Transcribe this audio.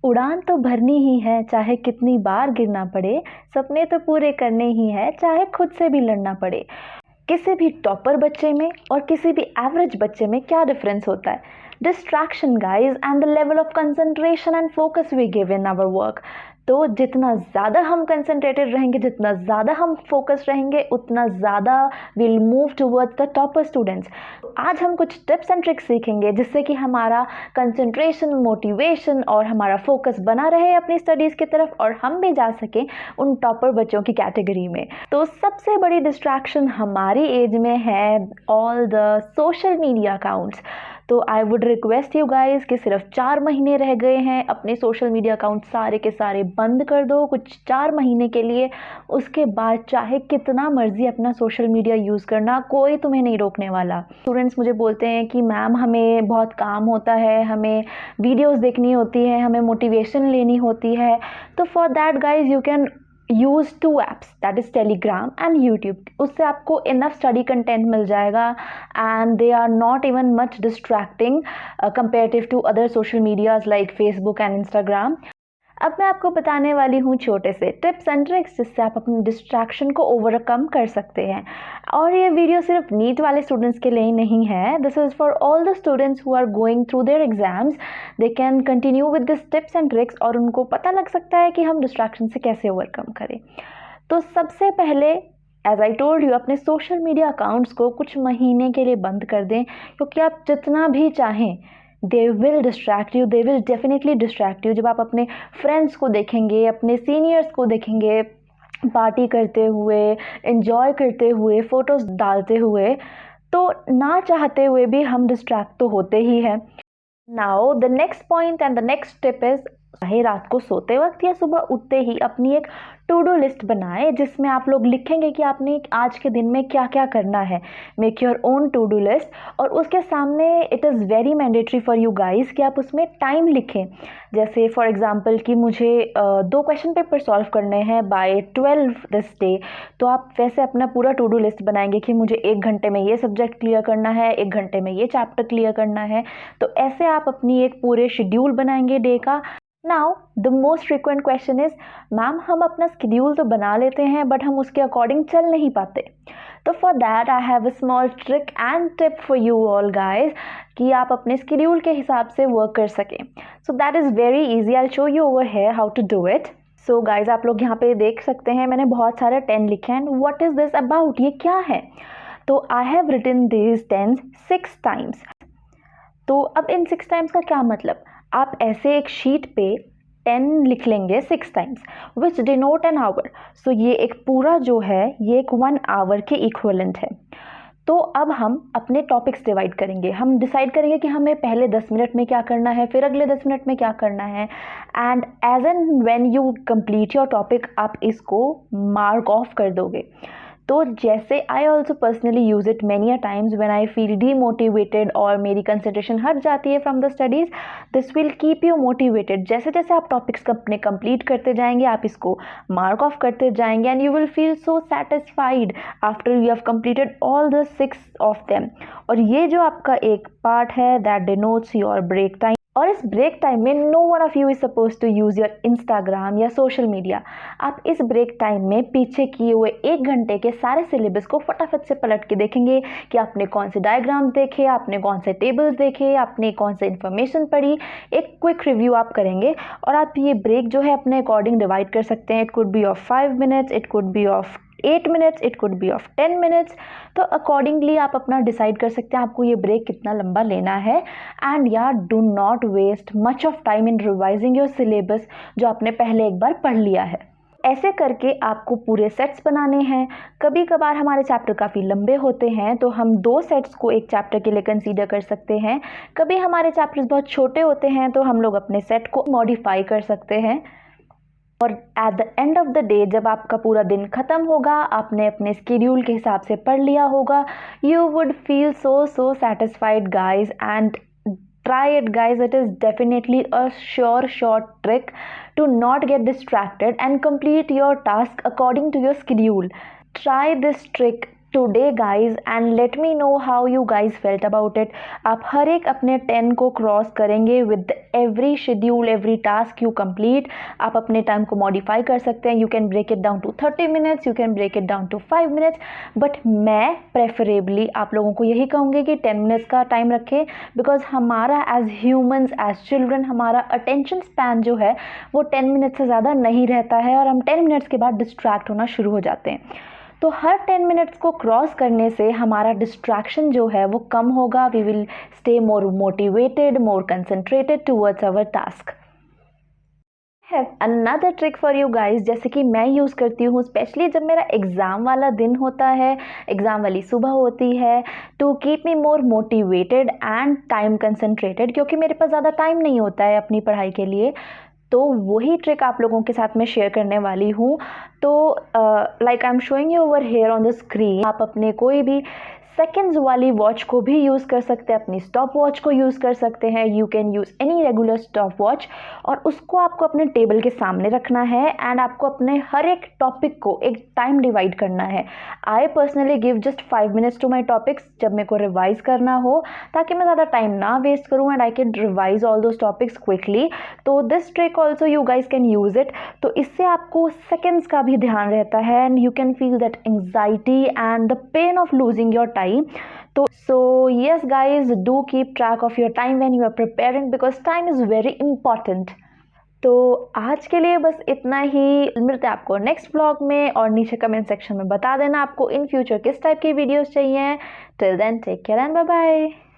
उड़ान तो भरनी ही है, चाहे कितनी बार गिरना पड़े। सपने तो पूरे करने ही है, चाहे खुद से भी लड़ना पड़े। किसी भी टॉपर बच्चे में और किसी भी एवरेज बच्चे में क्या डिफरेंस होता है? Distraction guys, and the level of concentration and focus we give in our work. तो जितना ज़्यादा हम कंसंट्रेटेड रहेंगे, जितना ज़्यादा हम फोकस रहेंगे, उतना ज़्यादा will move towards the topper students. आज हम कुछ टिप्स एंड ट्रिक्स सीखेंगे जिससे कि हमारा कंसंट्रेशन, मोटिवेशन और हमारा फोकस बना रहे अपनी स्टडीज़ की तरफ, और हम भी जा सकें उन टॉपर बच्चों की कैटेगरी में। तो सबसे बड़ी डिस्ट्रैक्शन हमारी एज में है all the social media accounts. तो I would request you guys कि सिर्फ 4 महीने रह गए हैं, अपने सोशल मीडिया अकाउंट सारे के सारे बंद कर दो कुछ 4 महीने के लिए। उसके बाद चाहे कितना मर्जी अपना सोशल मीडिया यूज़ करना, कोई तुम्हें नहीं रोकने वाला। स्टूडेंट्स मुझे बोलते हैं कि मैम हमें बहुत काम होता है, हमें वीडियोस देखनी होती है, हमें मोटिवेशन लेनी होती है। तो for that guys you can use 2 apps, that is Telegram and YouTube. उससे आपको इनफ स्टडी कंटेंट मिल जाएगा and they are not even much distracting comparative to other social medias like Facebook and Instagram. अब मैं आपको बताने वाली हूँ छोटे से टिप्स एंड ट्रिक्स जिससे आप अपनी डिस्ट्रैक्शन को ओवरकम कर सकते हैं। और ये वीडियो सिर्फ नीट वाले स्टूडेंट्स के लिए ही नहीं है, this is for all the students who are going through their exams. They can continue with this tips and tricks और उनको पता लग सकता है कि हम डिस्ट्रैक्शन से कैसे ओवरकम करें। तो सबसे पहले, एज आई टोल्ड यू, अपने सोशल मीडिया अकाउंट्स को कुछ महीने के लिए बंद कर दें, क्योंकि आप जितना भी चाहें they will distract you, they will definitely distract you. जब आप अपने फ्रेंड्स को देखेंगे, अपने सीनियर्स को देखेंगे पार्टी करते हुए, एंजॉय करते हुए, फोटोज डालते हुए, तो ना चाहते हुए भी हम डिस्ट्रैक्ट तो होते ही हैं। Now the next point and the next tip is, चाहे रात को सोते वक्त या सुबह उठते ही अपनी एक टू डू लिस्ट बनाएं जिसमें आप लोग लिखेंगे कि आपने आज के दिन में क्या क्या करना है। Make your own to do list, और उसके सामने it is very mandatory for you guys कि आप उसमें टाइम लिखें। जैसे फॉर एग्जांपल कि मुझे 2 क्वेश्चन पेपर सॉल्व करने हैं बाय 12 दिस डे, तो आप वैसे अपना पूरा टू डू लिस्ट बनाएंगे कि मुझे 1 घंटे में ये सब्जेक्ट क्लियर करना है, 1 घंटे में ये चैप्टर क्लियर करना है। तो ऐसे आप अपनी एक पूरे शेड्यूल बनाएंगे डे का। Now the most frequent question is, ma'am हम अपना स्केड्यूल तो बना लेते हैं बट हम उसके अकॉर्डिंग चल नहीं पाते। तो for that I have a small trick and tip for you all guys कि आप अपने स्केड्यूल के हिसाब से वर्क कर सकें। So that is very easy, I show you over here how to do it. So guys आप लोग यहाँ पे देख सकते हैं मैंने बहुत सारे 10 लिखे हैं। व्हाट इज़ दिस अबाउट, ये क्या है? तो I have written this 10 6 times. तो अब इन 6 टाइम्स का क्या मतलब, आप ऐसे एक शीट पे 10 लिख लेंगे 6 times which denote an hour. So ये एक पूरा जो है ये एक 1 आवर के इक्वलेंट है। तो अब हम अपने टॉपिक्स डिवाइड करेंगे, हम डिसाइड करेंगे कि हमें पहले 10 मिनट में क्या करना है, फिर अगले 10 मिनट में क्या करना है, and as and when you complete your topic आप इसको मार्क ऑफ कर दोगे। तो जैसे I also personally use it many a times when I feel demotivated और मेरी कंसंट्रेशन हट जाती है from the studies, this will keep you motivated. जैसे जैसे आप टॉपिक्स अपने कंप्लीट करते जाएंगे, आप इसको मार्क ऑफ करते जाएंगे and you will feel so satisfied after you have completed all the 6 of them. और ये जो आपका एक पार्ट है that denotes your break time. और इस ब्रेक टाइम में no one of you is suppose to use your Instagram या सोशल मीडिया। आप इस ब्रेक टाइम में पीछे किए हुए 1 घंटे के सारे सिलेबस को फटाफट से पलट के देखेंगे कि आपने कौन से डायग्राम्स देखे, आपने कौन से टेबल्स देखे, आपने कौन से इन्फॉर्मेशन पढ़ी। एक क्विक रिव्यू आप करेंगे और आप ये ब्रेक जो है अपने अकॉर्डिंग डिवाइड कर सकते हैं। It could be of 5 minutes, it could be of 8 minutes, it could be of 10 minutes. तो अकॉर्डिंगली आप अपना डिसाइड कर सकते हैं आपको ये ब्रेक कितना लंबा लेना है। एंड यार do not waste much of time in revising your syllabus जो आपने पहले एक बार पढ़ लिया है। ऐसे करके आपको पूरे सेट्स बनाने हैं। कभी कभार हमारे चैप्टर काफ़ी लंबे होते हैं तो हम 2 सेट्स को एक चैप्टर के लिए कंसीडर कर सकते हैं। कभी हमारे चैप्टर्स बहुत छोटे होते हैं तो हम लोग अपने सेट को मॉडिफाई कर सकते हैं। और at the end of the day जब आपका पूरा दिन ख़त्म होगा, आपने अपने स्केड्यूल के हिसाब से पढ़ लिया होगा, you would feel so satisfied guys, and try it guys, it is definitely a sure trick to not get distracted and complete your task according to your schedule. Try this trick today guys and let me know how you guys felt about it. आप हर एक अपने 10 को cross करेंगे with every schedule, every task you complete. आप अपने time को modify कर सकते हैं। You can break it down to 30 minutes, you can break it down to 5 minutes, but मैं प्रेफरेबली आप लोगों को यही कहूँगी कि 10 मिनट्स का टाइम रखें, बिकॉज हमारा एज ह्यूमन्स, एज चिल्ड्रन, हमारा अटेंशन स्पैन जो है वो 10 मिनट से ज़्यादा नहीं रहता है और हम 10 मिनट्स के बाद डिस्ट्रैक्ट होना शुरू हो जाते हैं। तो हर 10 मिनट्स को क्रॉस करने से हमारा डिस्ट्रैक्शन जो है वो कम होगा। We will stay more motivated, more concentrated towards our task. Have another trick for you guys, जैसे कि मैं यूज़ करती हूँ स्पेशली जब मेरा एग्ज़ाम वाला दिन होता है, एग्ज़ाम वाली सुबह होती है, to keep me more motivated and time concentrated, क्योंकि मेरे पास ज़्यादा टाइम नहीं होता है अपनी पढ़ाई के लिए। तो वही ट्रिक आप लोगों के साथ मैं शेयर करने वाली हूँ। तो like I am showing you over here on the screen, आप अपने कोई भी सेकेंड्स वाली वॉच को भी यूज़ कर सकते हैं, अपनी स्टॉप वॉच को यूज़ कर सकते हैं। You can use any regular stop watch, और उसको आपको अपने टेबल के सामने रखना है एंड आपको अपने हर एक टॉपिक को एक टाइम डिवाइड करना है। I personally give just 5 minutes to my topics जब मेरे को रिवाइज करना हो, ताकि मैं ज़्यादा टाइम ना वेस्ट करूँ and I can revise all those topics quickly. तो this trick also you guys can use it. तो इससे आपको सेकेंड्स का भी ध्यान रहता है and you can feel that anxiety and the pain of losing your time. So yes guys, do keep track of your time when you are preparing because time is very important. तो आज के लिए बस इतना ही। मिलते हैं आपको next vlog में, और नीचे कमेंट सेक्शन में बता देना आपको इन फ्यूचर किस टाइप की वीडियोस चाहिए। Till then take care and bye bye.